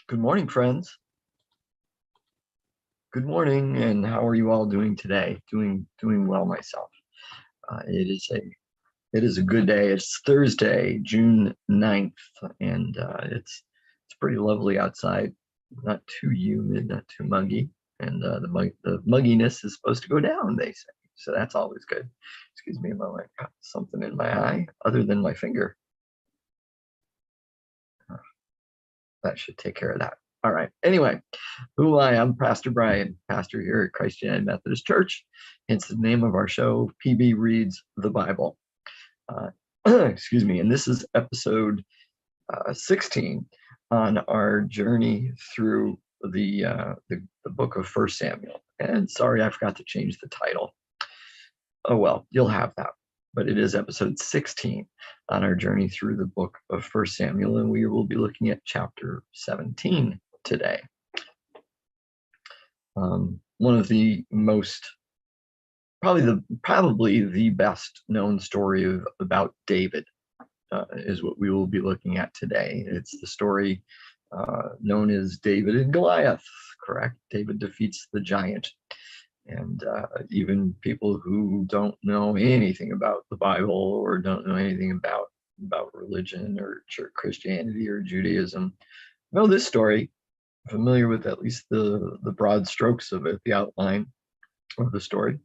Good morning, friends. Good morning, and how are you all doing today? Doing well myself. It is a good day. It's Thursday, June 9th, and it's pretty lovely outside. Not too humid, not too muggy, and the mugginess is supposed to go down, they say. So that's always good. Excuse me a moment. I got something in my eye other than my finger. That should take care of that. All right. Anyway, who am I? I'm Pastor Brian, pastor here at Christ United Methodist Church. It's the name of our show. PB Reads the Bible. Excuse me. And this is episode 16 on our journey through the book of 1 Samuel. And sorry, I forgot to change the title. Oh, well, you'll have that. But it is episode 16 on our journey through the book of 1 Samuel, and we will be looking at chapter 17 today. One of the most, probably the best known story about David is what we will be looking at today. It's the story known as David and Goliath, correct? David defeats the giant. And even people who don't know anything about the Bible or don't know anything about religion or church Christianity or Judaism know this story, familiar with at least the broad strokes of it, the outline of the story.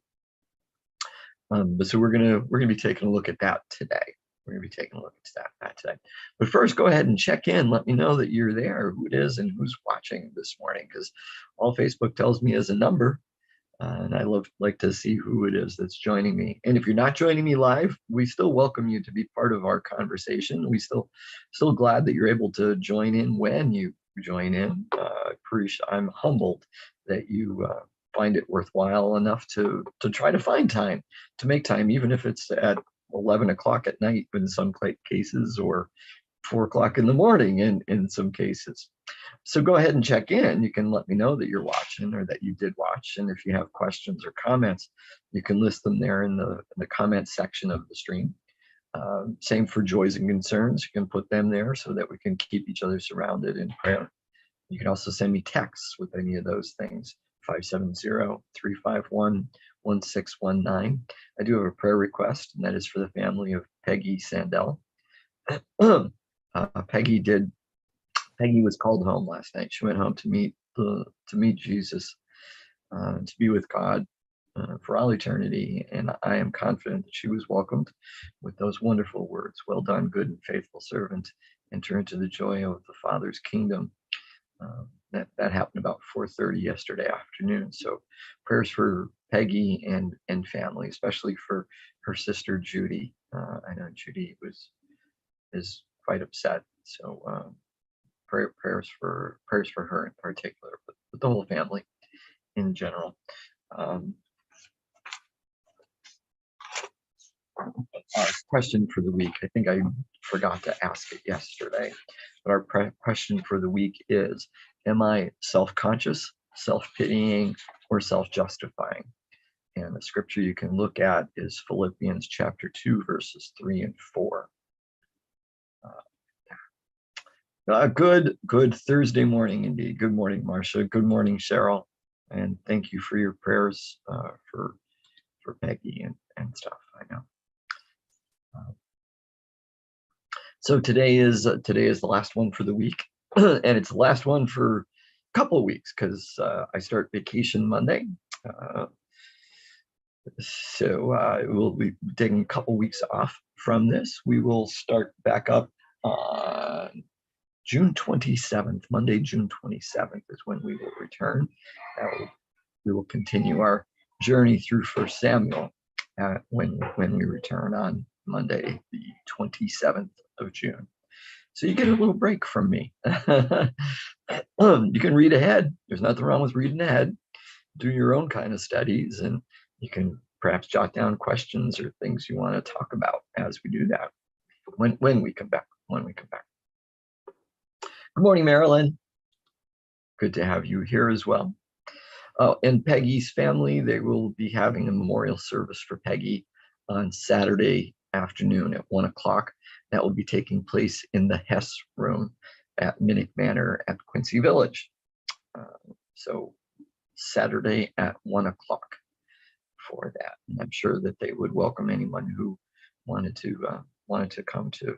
But so we're gonna be taking a look at that today. We're gonna be taking a look at that today. But first, go ahead and check in. Let me know that you're there, who it is, and who's watching this morning, because all Facebook tells me is a number. And I like to see who it is that's joining me. And if you're not joining me live, we still welcome you to be part of our conversation. We still glad that you're able to join in when you join in. I'm humbled that you find it worthwhile enough to try to find time, to make time, even if it's at 11 o'clock at night in some cases, or 4 o'clock in the morning in some cases. So go ahead and check in. You can let me know that you're watching or that you did watch. And if you have questions or comments, you can list them there in the comments section of the stream. Same for joys and concerns. You can put them there so that we can keep each other surrounded in prayer. You can also send me texts with any of those things, 570-351-1619. I do have a prayer request, and that is for the family of Peggy Sandell. Peggy was called home last night. She went home to meet Jesus, to be with God for all eternity. And I am confident that she was welcomed with those wonderful words, "Well done, good and faithful servant. Enter into the joy of the Father's kingdom." That happened about 4:30 yesterday afternoon. So prayers for Peggy and family, especially for her sister Judy. I know Judy is quite upset. So prayers for her in particular, but the whole family in general. Our question for the week, I think I forgot to ask it yesterday, but our question for the week is, am I self-conscious, self-pitying, or self-justifying? And the scripture you can look at is Philippians chapter 2, verses 3 and 4. Good Thursday morning indeed. Good morning, Marcia. Good morning, Cheryl. And thank you for your prayers for Peggy and stuff. I know. So today is the last one for the week, and it's the last one for a couple of weeks because I start vacation Monday. So we'll be taking a couple weeks off from this. We will start back up on June 27th, Monday, June 27th is when we will return. We will continue our journey through 1 Samuel when we return on Monday, the 27th of June. So you get a little break from me. You can read ahead. There's nothing wrong with reading ahead. Do your own kind of studies, and you can perhaps jot down questions or things you want to talk about as we do that when we come back. Good morning, Marilyn. Good to have you here as well. And Peggy's family, they will be having a memorial service for Peggy on Saturday afternoon at 1 o'clock. That will be taking place in the Hess room. at Minnick Manor at Quincy Village. So Saturday at 1 o'clock for that. And I'm sure that they would welcome anyone who wanted to come to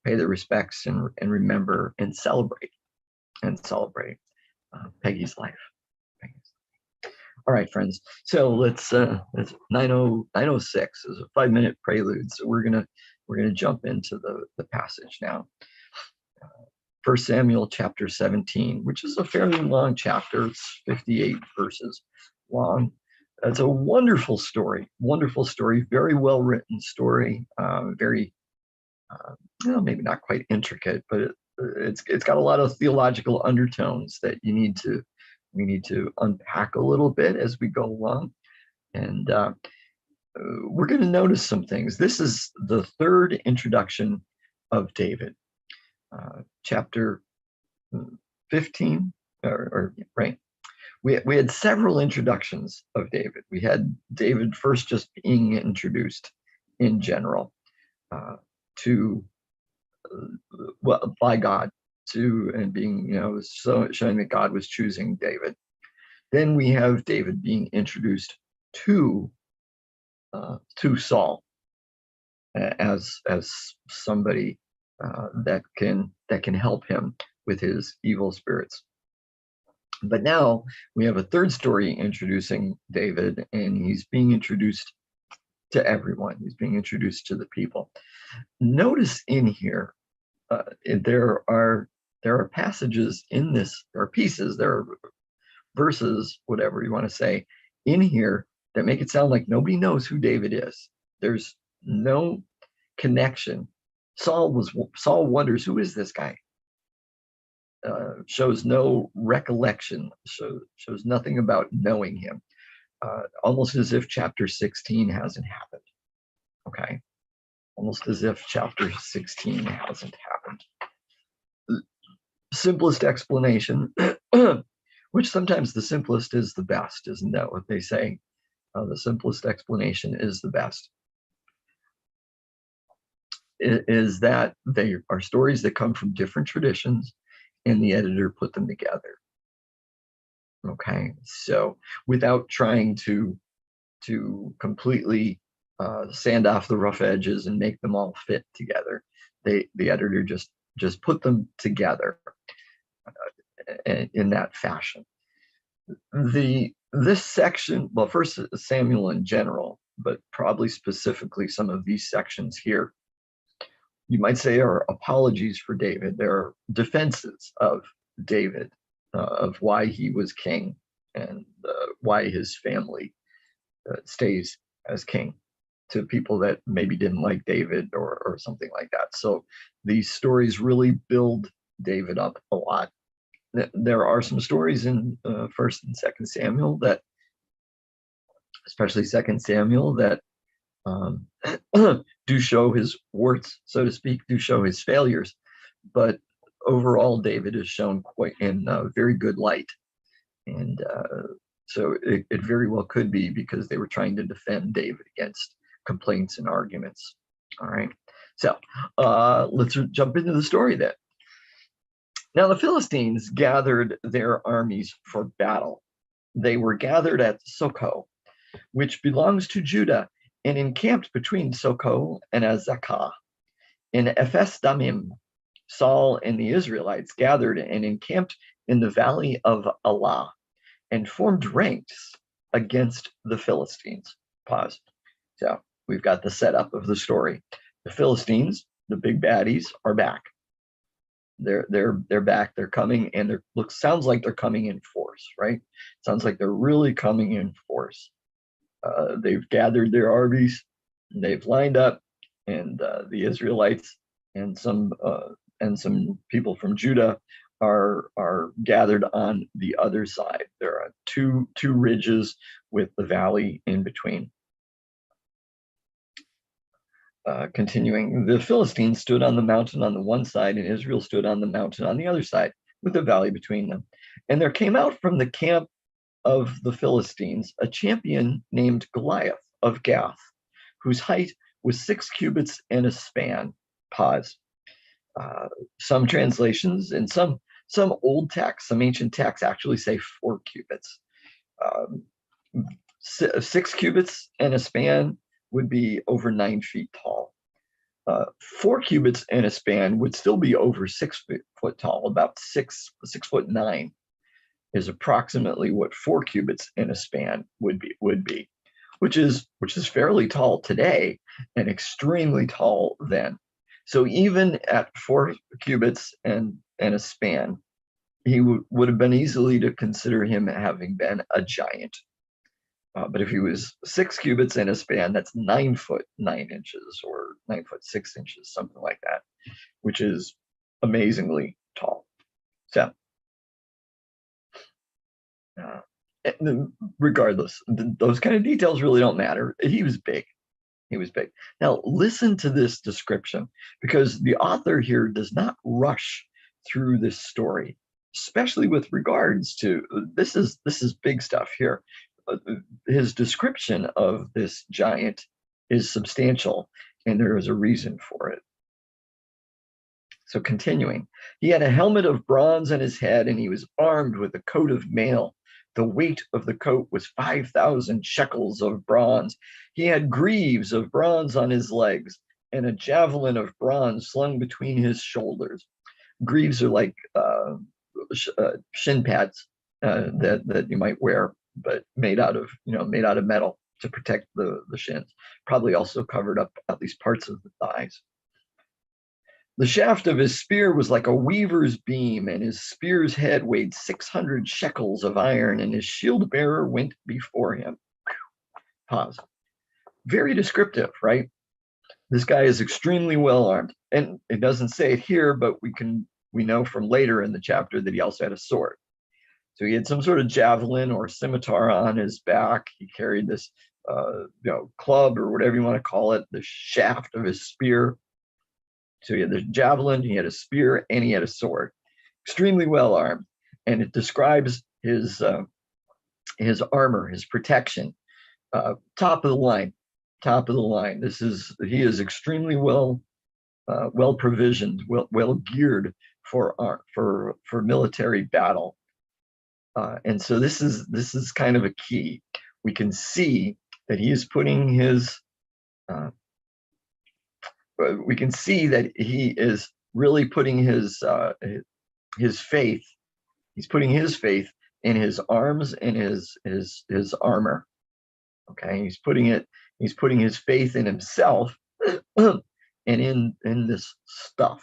pay their respects and remember and celebrate Peggy's life. All right, friends. So let's it's 9:06 is a 5-minute prelude. So we're gonna jump into the passage now. 1 Samuel chapter 17, which is a fairly long chapter. It's 58 verses long. It's a wonderful story, very well written story. Very, well, maybe not quite intricate, but it's got a lot of theological undertones that we need to unpack a little bit as we go along. And we're going to notice some things. This is the third introduction of David. Chapter 15, right? We had several introductions of David. We had David first just being introduced in general by God, and being, showing that God was choosing David. Then we have David being introduced to Saul as somebody that can help him with his evil spirits. But now we have a third story introducing David, and he's being introduced to everyone. He's being introduced to the people. Notice in here, there are passages in this, there are pieces, there are verses, whatever you want to say, in here that make it sound like nobody knows who David is. There's no connection. Saul wonders, who is this guy? Shows no recollection, shows nothing about knowing him. Almost as if chapter 16 hasn't happened. Okay? Almost as if chapter 16 hasn't happened. Simplest explanation, which sometimes the simplest is the best, isn't that what they say? The simplest explanation is the best. Is that they are stories that come from different traditions, and the editor put them together. Okay, so without trying to completely sand off the rough edges and make them all fit together, the editor just put them together in that fashion. This section, well, first Samuel in general, but probably specifically some of these sections here, you might say, are apologies for David. There are defenses of David, of why he was king and why his family stays as king, to people that maybe didn't like David or something like that. So these stories really build David up a lot. There are some stories in 1st and 2nd Samuel that, especially 2nd Samuel, that do show his warts, so to speak, do show his failures. But overall, David is shown quite in very good light. And so it very well could be because they were trying to defend David against complaints and arguments. All right. So let's jump into the story then. Now the Philistines gathered their armies for battle. They were gathered at Socoh, which belongs to Judah, and encamped between Socoh and Azekah. In Ephes Damim, Saul and the Israelites gathered and encamped in the valley of Allah, and formed ranks against the Philistines. Pause. So we've got the setup of the story. The Philistines, the big baddies, are back. They're back. They're coming, and sounds like they're coming in force, right? Sounds like they're really coming in force. They've gathered their armies, they've lined up, and the Israelites and some people from Judah are gathered on the other side. There are two ridges with the valley in between. Continuing, the Philistines stood on the mountain on the one side, and Israel stood on the mountain on the other side, with the valley between them. And there came out from the camp of the Philistines a champion named Goliath of Gath, whose height was 6 cubits and a span. Pause. Some translations and some old texts, some ancient texts actually say 4 cubits. 6 cubits and a span would be over 9 feet tall. 4 cubits and a span would still be over 6 foot tall. About 6'9" is approximately what 4 cubits and a span would be, which is fairly tall today and extremely tall then. So even at 4 cubits and a span, he would have been easily to consider him having been a giant. But if he was 6 cubits and a span, that's 9 foot 9 inches or 9 foot 6 inches, something like that, which is amazingly tall. So, regardless, those kind of details really don't matter. He was big. He was big. Now, listen to this description, because the author here does not rush through this story, especially with regards to this is big stuff here. His description of this giant is substantial, and there is a reason for it. So continuing, he had a helmet of bronze on his head, and he was armed with a coat of mail. The weight of the coat was 5,000 shekels of bronze. He had greaves of bronze on his legs, and a javelin of bronze slung between his shoulders. Greaves are like shin pads that you might wear, but made out of metal to protect the shins. Probably also covered up at least parts of the thighs. The shaft of his spear was like a weaver's beam, and his spear's head weighed 600 shekels of iron, and his shield bearer went before him. Pause. Very descriptive, right? This guy is extremely well armed, and it doesn't say it here, but we know from later in the chapter that he also had a sword. So he had some sort of javelin or scimitar on his back. He carried this club, or whatever you want to call it, the shaft of his spear. So he had the javelin, he had a spear, and he had a sword. Extremely well armed, and it describes his armor, his protection. Top of the line. He is extremely well provisioned, well geared for military battle. And so this is kind of a key. We can see that he is putting his we can see that he is really putting his faith. He's putting his faith in his arms and his armor. Okay, he's putting his faith in himself and in this stuff.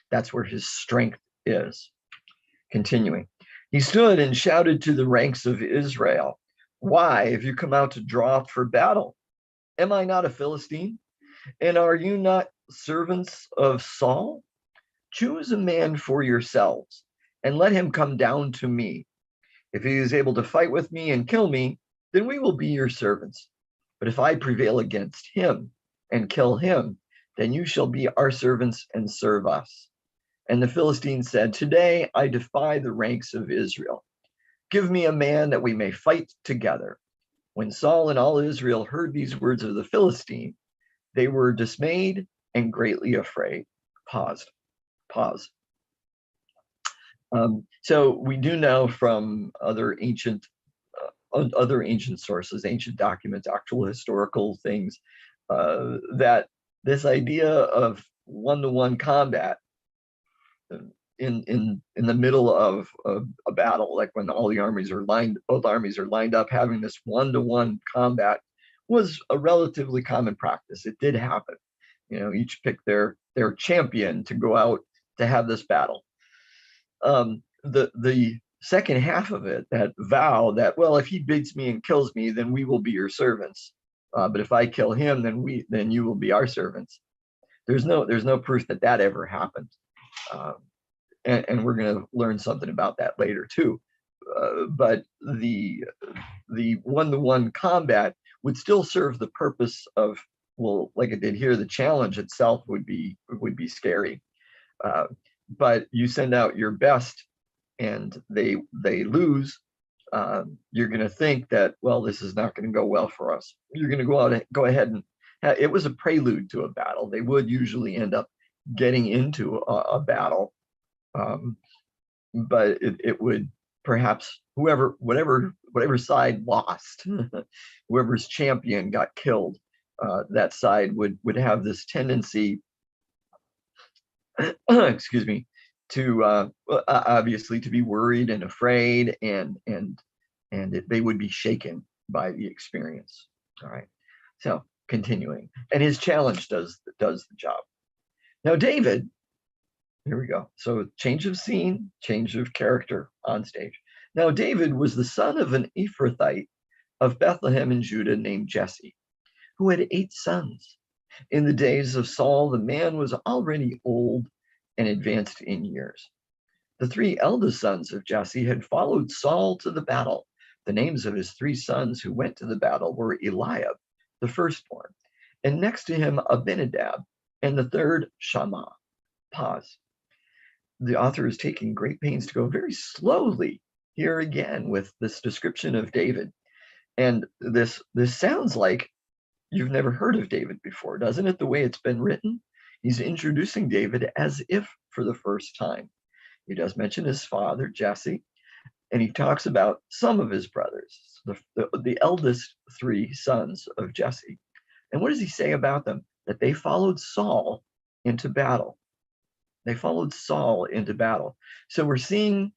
That's where his strength is. Continuing, he stood and shouted to the ranks of Israel, "Why have you come out to draw up for battle? Am I not a Philistine? And are you not servants of Saul? Choose a man for yourselves, and let him come down to me. If he is able to fight with me and kill me, then we will be your servants. But if I prevail against him and kill him, then you shall be our servants and serve us." And the Philistines said, "Today I defy the ranks of Israel. Give me a man that we may fight together." When Saul and all Israel heard these words of the Philistine, they were dismayed and greatly afraid. Pause. So we do know from other ancient sources, ancient documents, actual historical things, that this idea of one-to-one combat in the middle of a battle, like when both armies are lined up, having this one-to-one combat was a relatively common practice. It did happen. Each picked their champion to go out to have this battle. The second half of it, that vow that, well, if he beats me and kills me, then we will be your servants. But if I kill him, then you will be our servants. There's no proof that ever happened. And we're going to learn something about that later too. But the one-to-one combat would still serve the purpose of, well, like it did here, the challenge itself would be scary. But you send out your best and they lose, you're going to think that, well, this is not going to go well for us. You're going to go ahead and it was a prelude to a battle. They would usually end up getting into a battle, but it would perhaps whatever side lost, whoever's champion got killed, that side would have this tendency, excuse me, to obviously to be worried and afraid, and they would be shaken by the experience. All right, so continuing, and his challenge does the job. Now David, here we go. So change of scene, change of character on stage. Now David was the son of an Ephrathite of Bethlehem in Judah named Jesse, who had 8 sons. In the days of Saul, the man was already old and advanced in years. The 3 eldest sons of Jesse had followed Saul to the battle. The names of his 3 sons who went to the battle were Eliab, the firstborn, and next to him Abinadab, and the third Shammah. Pause. The author is taking great pains to go very slowly here again with this description of David. And this sounds like you've never heard of David before, doesn't it? The way it's been written, he's introducing David as if for the first time. He does mention his father, Jesse, and he talks about some of his brothers, the eldest 3 sons of Jesse. And what does he say about them? That they followed Saul into battle. They followed Saul into battle. So we're seeing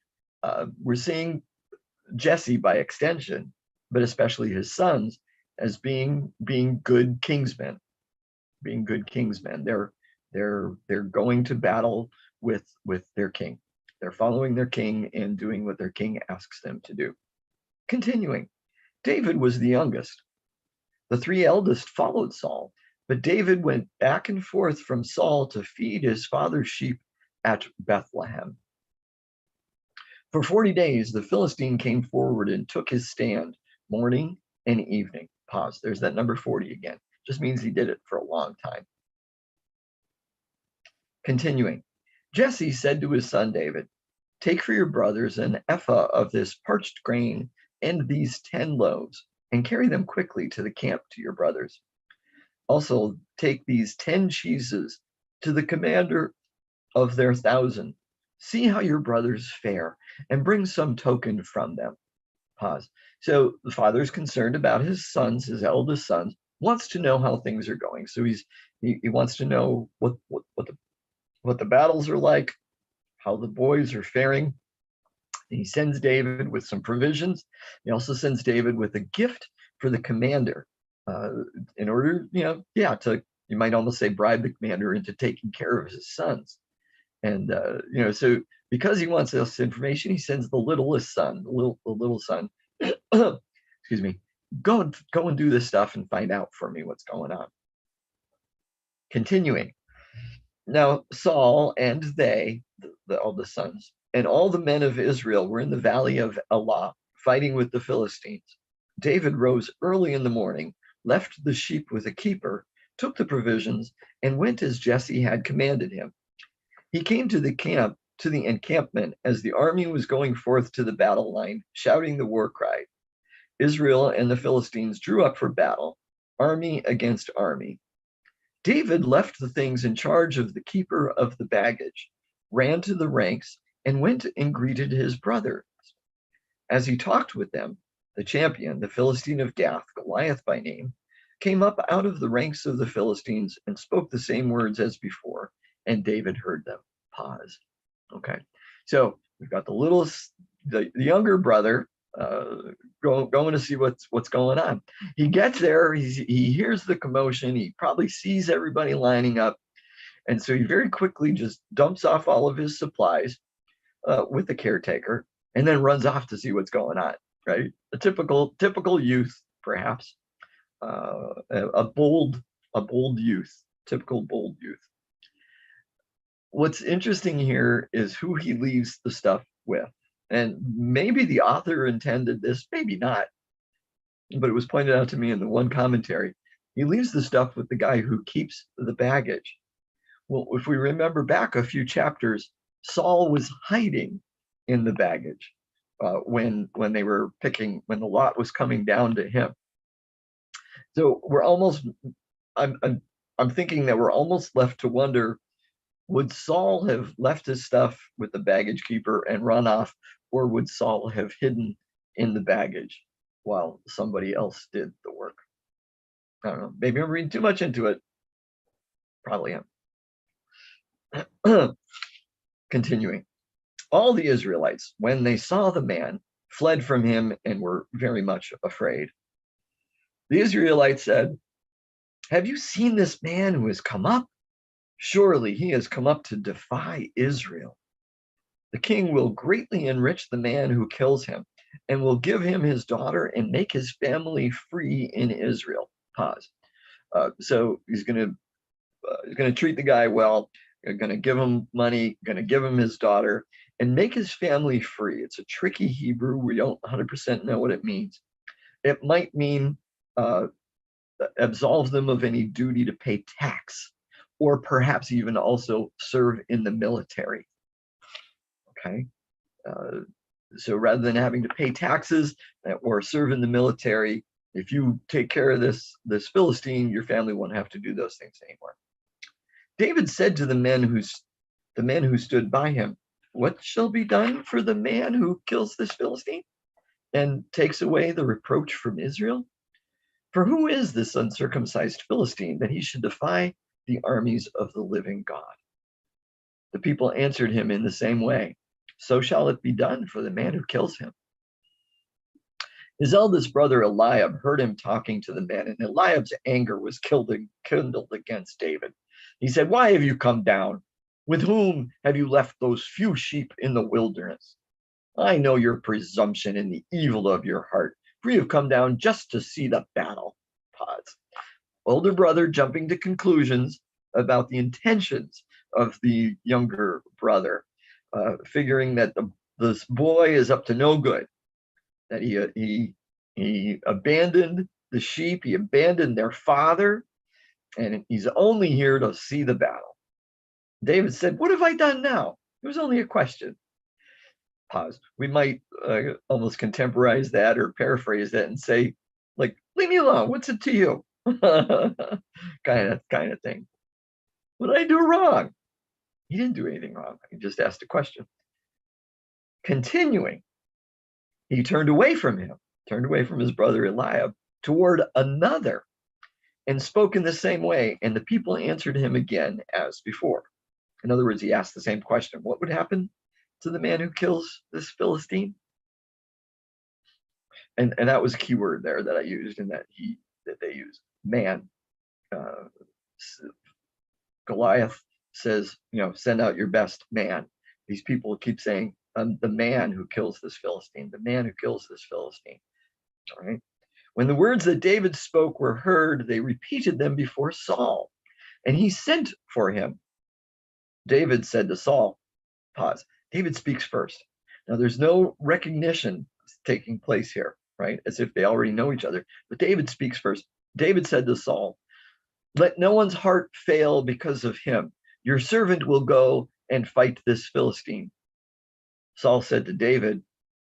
Jesse by extension, but especially his sons, as being good kingsmen, being good kingsmen. They're going to battle with their king. They're following their king and doing what their king asks them to do. Continuing, David was the youngest. The 3 eldest followed Saul, but David went back and forth from Saul to feed his father's sheep at Bethlehem. For 40 days, the Philistine came forward and took his stand morning and evening. Pause. There's that number 40 again. Just means he did it for a long time. Continuing, Jesse said to his son David, "Take for your brothers an ephah of this parched grain and these 10 loaves, and carry them quickly to the camp to your brothers. Also take these 10 cheeses to the commander of their 1,000. See how your brothers fare, and bring some token from them." Pause. So the father's concerned about his sons, his eldest sons, wants to know how things are going. So he wants to know what the battles are like, how the boys are faring. He sends David with some provisions. He also sends David with a gift for the commander, in order, to, you might almost say, bribe the commander into taking care of his sons. And so because he wants this information, he sends the littlest son, the little son, excuse me, go and do this stuff and find out for me what's going on. Continuing. Now Saul and all the sons, and all the men of Israel were in the valley of Elah, fighting with the Philistines. David rose early in the morning, left the sheep with a keeper, took the provisions, and went as Jesse had commanded him. He came to the encampment as the army was going forth to the battle line, shouting the war cry. Israel and the Philistines drew up for battle, army against army. David left the things in charge of the keeper of the baggage, ran to the ranks, and went and greeted his brothers. As he talked with them, the champion, the Philistine of Gath, Goliath by name, came up out of the ranks of the Philistines and spoke the same words as before, and David heard them. Pause. Okay, so we've got the younger brother going to see what's going on. He gets there, he hears the commotion, he probably sees everybody lining up, and so he very quickly just dumps off all of his supplies with the caretaker, and then runs off to see what's going on. Right, a typical youth, perhaps, a bold youth, typical bold youth. What's interesting here is who he leaves the stuff with. And maybe the author intended this, maybe not, but it was pointed out to me in the one commentary. He leaves the stuff with the guy who keeps the baggage. Well, if we remember back a few chapters, Saul was hiding in the baggage when the lot was coming down to him. So I'm thinking that we're almost left to wonder, Would Saul have left his stuff with the baggage keeper and run off, or would Saul have hidden in the baggage while somebody else did the work? I don't know. Maybe I'm reading too much into it. Probably am. Continuing. All the Israelites, when they saw the man, fled from him and were very much afraid. The Israelites said, "Have you seen this man who has come up? Surely he has come up to defy Israel. The king will greatly enrich the man who kills him and will give him his daughter and make his family free in Israel." Pause. So he's going to treat the guy well, going to give him money, going to give him his daughter, and make his family free. It's a tricky Hebrew. We don't 100% know what it means. It might mean absolve them of any duty to pay tax, or perhaps even also serve in the military. Okay, so rather than having to pay taxes or serve in the military, if you take care of this Philistine, your family won't have to do those things anymore. David said to the men who stood by him, "What shall be done for the man who kills this Philistine and takes away the reproach from Israel? For who is this uncircumcised Philistine that he should defy the armies of the living God?" The people answered him in the same way, "So shall it be done for the man who kills him." His eldest brother Eliab heard him talking to the men, and Eliab's anger was kindled against David. He said, "Why have you come down? With whom have you left those few sheep in the wilderness? I know your presumption and the evil of your heart, for you have come down just to see the battle." Pause. Older brother jumping to conclusions about the intentions of the younger brother, figuring that this boy is up to no good, that he abandoned the sheep, he abandoned their father, and he's only here to see the battle. David said, "What have I done now?" It was only a question. Pause. We might almost contemporize that or paraphrase that and say, like, "Leave me alone. What's it to you?" kind of thing. What did I do wrong? He didn't do anything wrong. He just asked a question. Continuing, he turned away from his brother Eliab toward another and spoke in the same way, and the people answered him again as before. In other words, he asked the same question. What would happen to the man who kills this Philistine? And that was a key word there that I used, and that they used. Man. Goliath says, send out your best man. These people keep saying, the man who kills this Philistine, the man who kills this Philistine. All right. When the words that David spoke were heard, they repeated them before Saul, and he sent for him. David said to Saul, pause. David speaks first. Now, there's no recognition taking place here, right? As if they already know each other. But David speaks first. David said to Saul, "Let no one's heart fail because of him. Your servant will go and fight this Philistine." Saul said to David,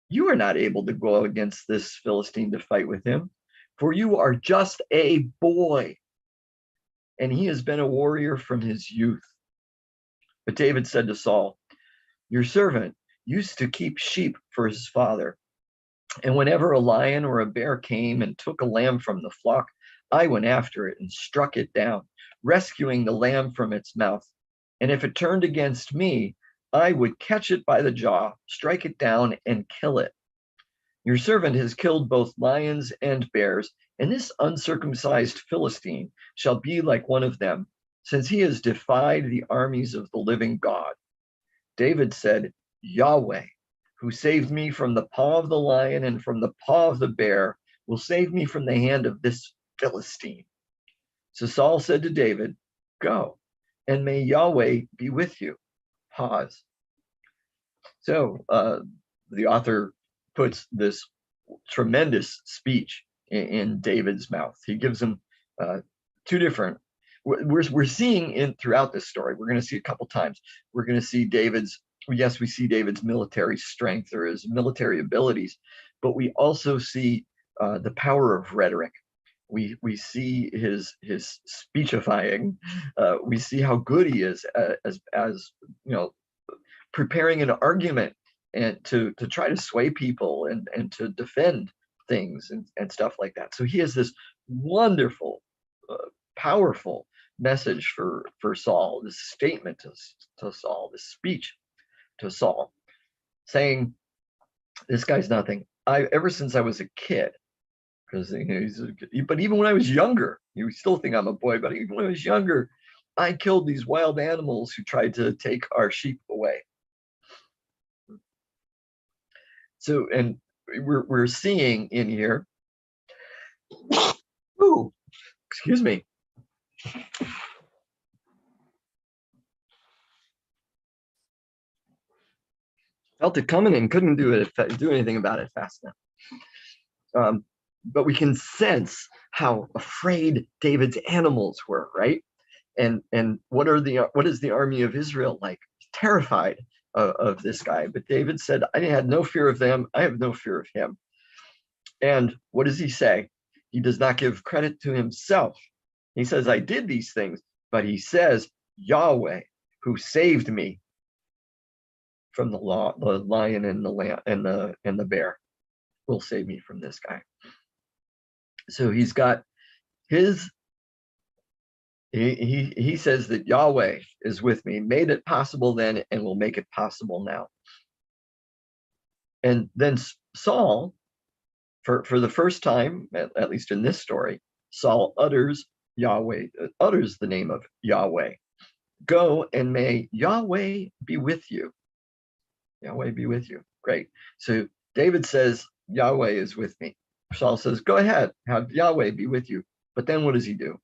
"You are not able to go against this Philistine to fight with him, for you are just a boy, and he has been a warrior from his youth." But David said to Saul, "Your servant used to keep sheep for his father, and whenever a lion or a bear came and took a lamb from the flock, I went after it and struck it down, rescuing the lamb from its mouth. And if it turned against me, I would catch it by the jaw, strike it down, and kill it. Your servant has killed both lions and bears, and this uncircumcised Philistine shall be like one of them, since he has defied the armies of the living God." David said, "Yahweh, who saved me from the paw of the lion and from the paw of the bear, will save me from the hand of this Philistine." So Saul said to David, "Go, and may Yahweh be with you." Pause. So the author puts this tremendous speech in David's mouth. He gives him two different. We're seeing throughout this story. We're going to see a couple times. We're going to see we see David's military strength or his military abilities, but we also see the power of rhetoric. We see his speechifying. We see how good he is as preparing an argument and to try to sway people and to defend things and stuff like that. So he has this wonderful, powerful message for Saul, this statement to Saul, this speech to Saul, saying, this guy's nothing. Ever since I was a kid, because but even when I was younger, you still think I'm a boy, but even when I was younger, I killed these wild animals who tried to take our sheep away. So, and we're seeing in here, ooh, excuse me. Felt it coming and couldn't do anything about it fast enough. But we can sense how afraid David's animals were, right? And what is the army of Israel like? Terrified of this guy. But David said, I had no fear of them. I have no fear of him. And what does he say? He does not give credit to himself. He says, I did these things, but he says, Yahweh, who saved me from the lion and the bear, will save me from this guy. So he's got his, he says that Yahweh is with me, made it possible then and will make it possible now. And then Saul, for the first time, at least in this story, Saul utters the name of Yahweh. Go, and may Yahweh be with you. Yahweh be with you. Great. So David says, Yahweh is with me. Saul says, go ahead, have Yahweh be with you. But then what does he do?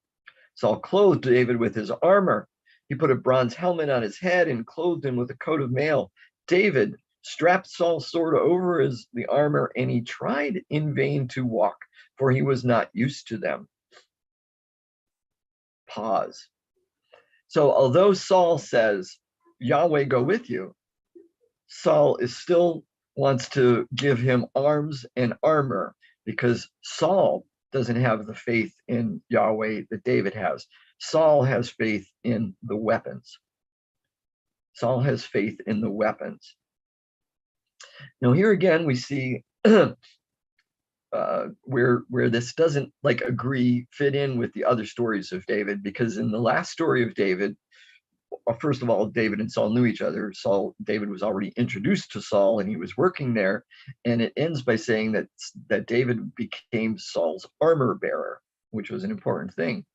Saul clothed David with his armor. He put a bronze helmet on his head and clothed him with a coat of mail. David strapped Saul's sword over the armor, and he tried in vain to walk, for he was not used to them. Pause. So although Saul says, Yahweh go with you, Saul still wants to give him arms and armor, because Saul doesn't have the faith in Yahweh that David has. Saul has faith in the weapons. Saul has faith in the weapons. Now here again we see where this doesn't fit in with the other stories of David, because in the last story of David, first of all, David and Saul knew each other. David was already introduced to Saul and he was working there. And it ends by saying that David became Saul's armor bearer, which was an important thing.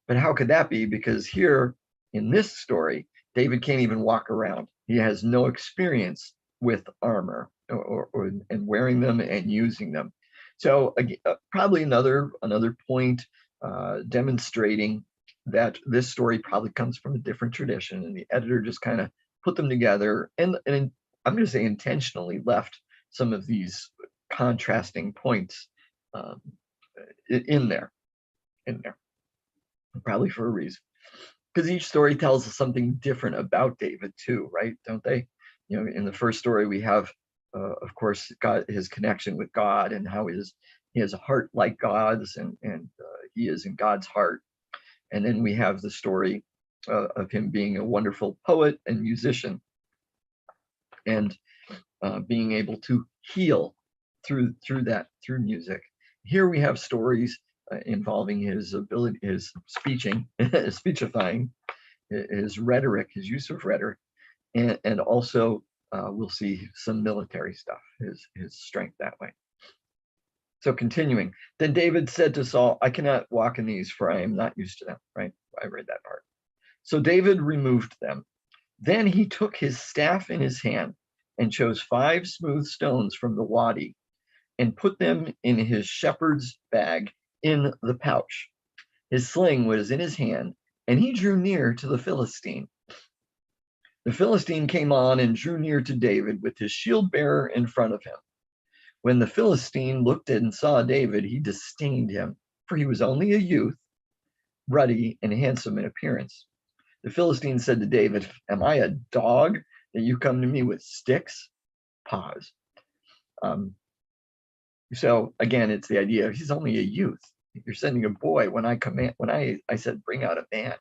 But how could that be? Because here in this story, David can't even walk around. He has no experience with armor and wearing them and using them. So probably another point demonstrating that this story probably comes from a different tradition, and the editor just kind of put them together, and I'm going to say intentionally left some of these contrasting points in there, probably for a reason, because each story tells us something different about David too, right? Don't they? In the first story we have, of course, his connection with God, and how he has a heart like God's, and he is in God's heart. And then we have the story of him being a wonderful poet and musician, and being able to heal through music. Here we have stories involving his ability, his speechifying, his rhetoric, his use of rhetoric, and also we'll see some military stuff, his strength that way. So continuing, then David said to Saul, I cannot walk in these, for I am not used to them, right? I read that part. So David removed them. Then he took his staff in his hand and chose 5 smooth stones from the wadi and put them in his shepherd's bag in the pouch. His sling was in his hand, and he drew near to the Philistine. The Philistine came on and drew near to David with his shield bearer in front of him. When the Philistine looked and saw David, he disdained him, for he was only a youth, ruddy and handsome in appearance. The Philistine said to David, am I a dog that you come to me with sticks? Pause. So again, it's the idea of he's only a youth. You're sending a boy when I said bring out a man.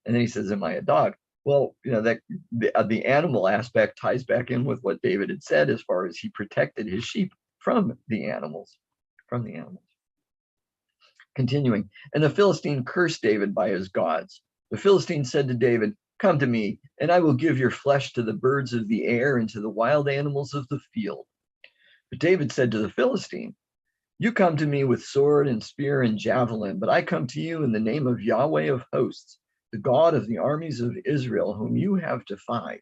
And then he says, am I a dog? Well, that the animal aspect ties back in with what David had said as far as he protected his sheep from the animals. Continuing, and the Philistine cursed David by his gods. The Philistine said to David, come to me, and I will give your flesh to the birds of the air and to the wild animals of the field. But David said to the Philistine, you come to me with sword and spear and javelin, but I come to you in the name of Yahweh of hosts, the God of the armies of Israel, whom you have defied.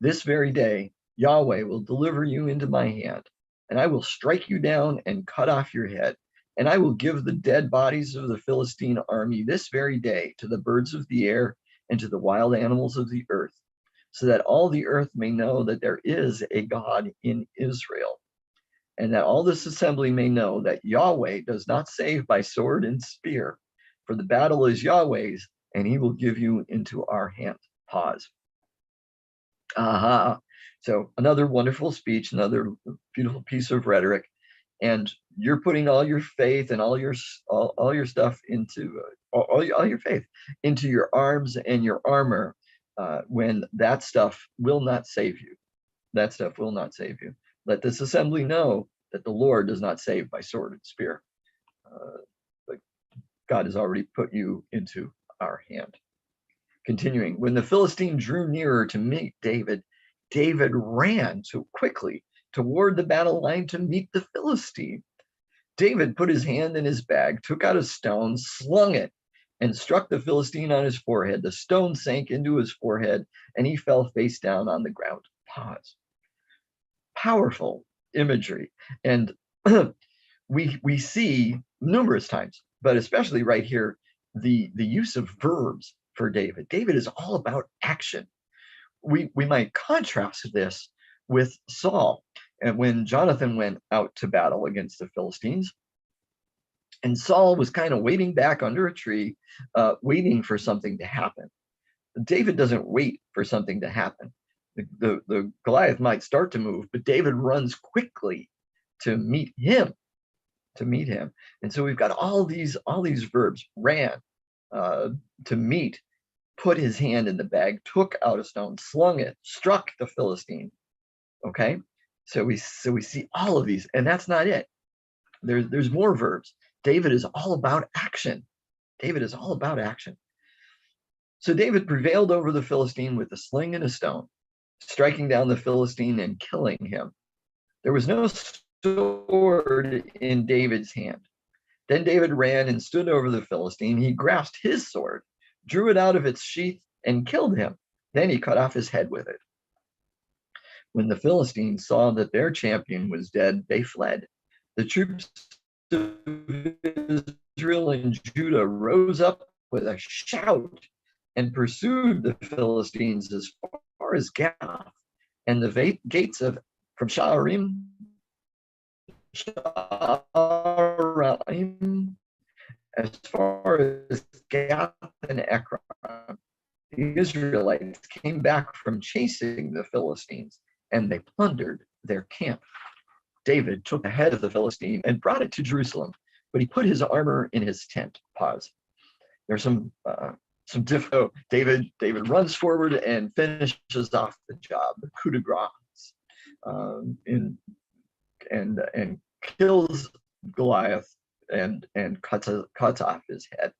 This very day, Yahweh will deliver you into my hand, and I will strike you down and cut off your head. And I will give the dead bodies of the Philistine army this very day to the birds of the air and to the wild animals of the earth, so that all the earth may know that there is a God in Israel, and that all this assembly may know that Yahweh does not save by sword and spear, for the battle is Yahweh's, and he will give you into our hand. Pause. Aha. So another wonderful speech, another beautiful piece of rhetoric. And you're putting all your faith and all your stuff into all your faith into your arms and your armor, when that stuff will not save you. That stuff will not save you. Let this assembly know that the Lord does not save by sword and spear. But God has already put you into our hand. Continuing, when the Philistine drew nearer to meet David, David ran so quickly toward the battle line to meet the Philistine. David put his hand in his bag, took out a stone, slung it, and struck the Philistine on his forehead. The stone sank into his forehead, and he fell face down on the ground. Pause. Powerful imagery. And we see numerous times, but especially right here, the use of verbs for David. David is all about action. We might contrast this with Saul, and when Jonathan went out to battle against the Philistines, and Saul was kind of waiting back under a tree, waiting for something to happen. David doesn't wait for something to happen. The Goliath might start to move, but David runs quickly to meet him. And so we've got all these verbs: ran, to meet, put his hand in the bag, took out a stone, slung it, struck the Philistine. Okay, so we see all of these, and that's not it. There's more verbs. David is all about action. So David prevailed over the Philistine with a sling and a stone, striking down the Philistine and killing him. There was no sword in David's hand. Then David ran and stood over the Philistine. He grasped his sword, drew it out of its sheath, and killed him. Then he cut off his head with it. When the Philistines saw that their champion was dead, they fled. The troops of Israel and Judah rose up with a shout and pursued the Philistines as far as Gath, and the gates from Sha'arim as far as Gath and Ekron. The Israelites came back from chasing the Philistines, and they plundered their camp. David took the head of the Philistine and brought it to Jerusalem, but he put his armor in his tent. Pause. There's some David runs forward and finishes off the job, the coup de grace, and kills Goliath and cuts off his head.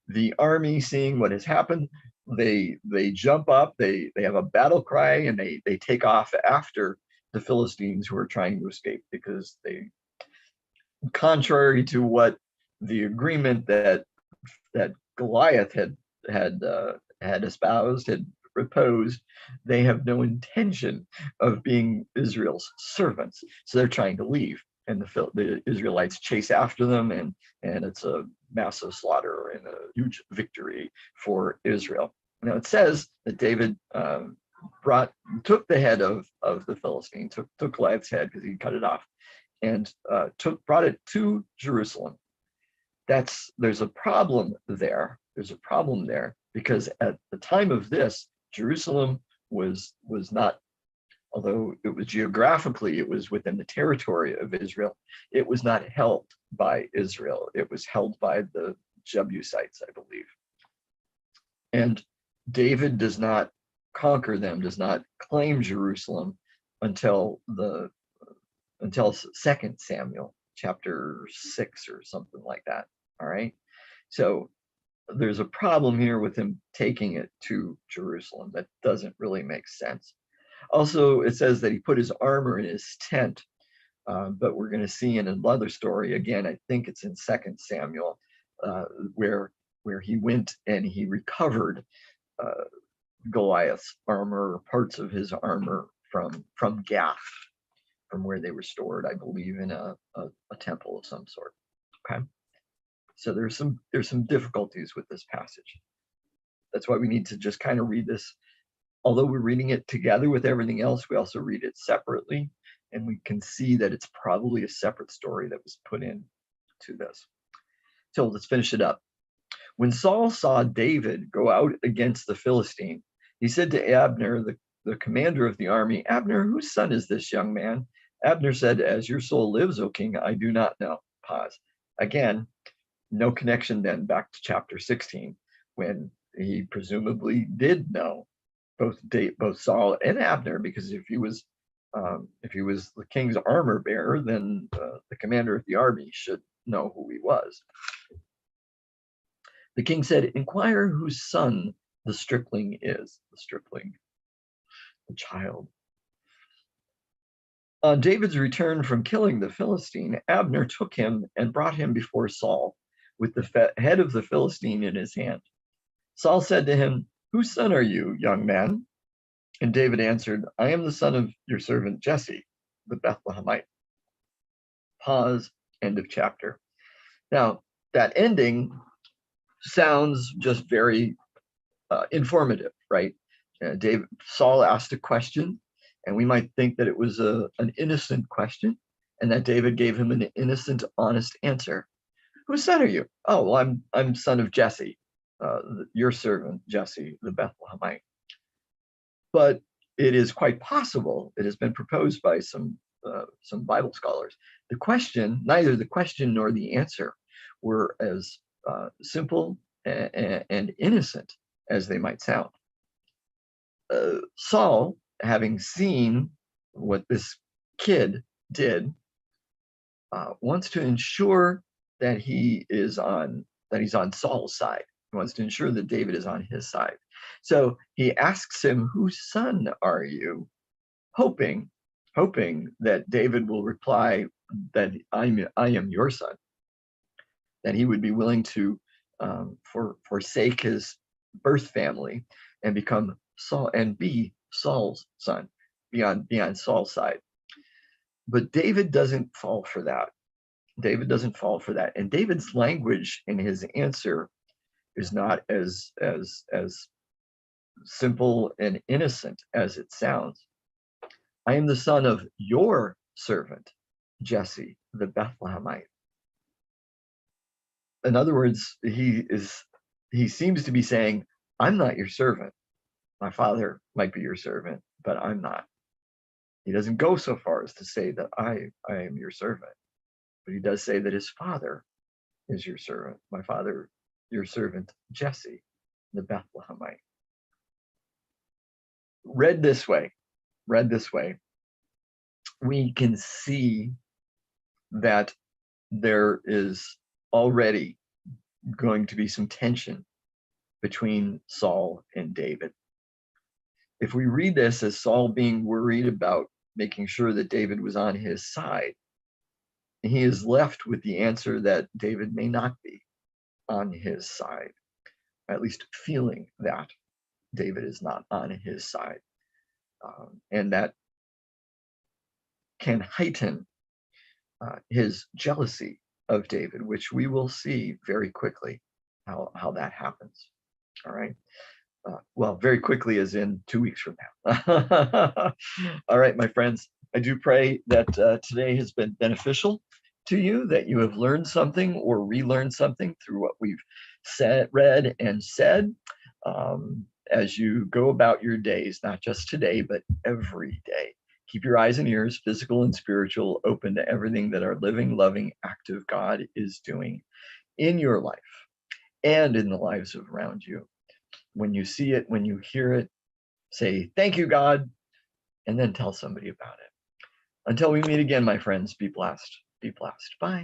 The army, seeing what has happened, they jump up, they have a battle cry, and they take off after the Philistines who are trying to escape, because they, contrary to what the agreement that Goliath had espoused, had proposed, they have no intention of being Israel's servants. So they're trying to leave, and the Israelites chase after them, and it's a massive slaughter and a huge victory for Israel. Now it says that David took the head of the Philistine, took Goliath's head because he cut it off, and brought it to Jerusalem. There's a problem there. Because at the time of this, Jerusalem was not although it was geographically, it was within the territory of Israel, it was not held by Israel. It was held by the Jebusites, I believe. And David does not conquer them, does not claim Jerusalem until 2 Samuel chapter 6 or something like that. All right. So there's a problem here with him taking it to Jerusalem. That doesn't really make sense. Also, it says that he put his armor in his tent, but we're going to see in another story, again, I think it's in 2 Samuel, where he went and he recovered Goliath's armor, or parts of his armor from Gath, from where they were stored, I believe, in a temple of some sort. Okay. So there's some difficulties with this passage. That's why we need to just kind of read this. Although we're reading it together with everything else, we also read it separately, and we can see that it's probably a separate story that was put in to this. So let's finish it up. When Saul saw David go out against the Philistine, he said to Abner, the commander of the army, "Abner, whose son is this young man?" Abner said, "As your soul lives, O king, I do not know." Pause. Again, no connection then back to chapter 16, when he presumably did know both Saul and Abner, because if he was the king's armor bearer, then the commander of the army should know who he was. The king said, "Inquire whose son the stripling is." The stripling, the child. On David's return from killing the Philistine, Abner took him and brought him before Saul, with the head of the Philistine in his hand. Saul said to him, "Whose son are you, young man?" And David answered, "I am the son of your servant Jesse, the Bethlehemite." Pause, end of chapter. Now, that ending sounds just very informative, right? Saul asked a question, and we might think that it was an innocent question, and that David gave him an innocent, honest answer. "Whose son are you?" "Oh, well, I'm son of Jesse, your servant Jesse, the Bethlehemite." But it is quite possible, it has been proposed by some Bible scholars, neither the question nor the answer were as simple and innocent as they might sound. Saul, having seen what this kid did, wants to ensure that he's on Saul's side. He wants to ensure that David is on his side. So he asks him, "Whose son are you?" hoping that David will reply that I am your son, that he would be willing to forsake his birth family and become Saul and be Saul's son, be on Saul's side. But David doesn't fall for that. And David's language in his answer is not as simple and innocent as it sounds. "I am the son of your servant, Jesse, the Bethlehemite." In other words, he seems to be saying, "I'm not your servant. My father might be your servant, but I'm not." He doesn't go so far as to say that I am your servant, but he does say that his father is your servant. "My father, your servant, Jesse, the Bethlehemite." Read this way, we can see that there is already going to be some tension between Saul and David. If we read this as Saul being worried about making sure that David was on his side, he is left with the answer that David may not be on his side, at least feeling that David is not on his side. And that can heighten his jealousy of David, which we will see very quickly how that happens. All right. Well, very quickly, as in 2 weeks from now. All right, my friends, I do pray that today has been beneficial to you, that you have learned something or relearned something through what we've read and said, as you go about your days, not just today, but every day. Keep your eyes and ears, physical and spiritual, open to everything that our living, loving, active God is doing in your life and in the lives of around you. When you see it, when you hear it, say, thank you, God, and then tell somebody about it. Until we meet again, my friends, be blessed. Be blessed. Bye.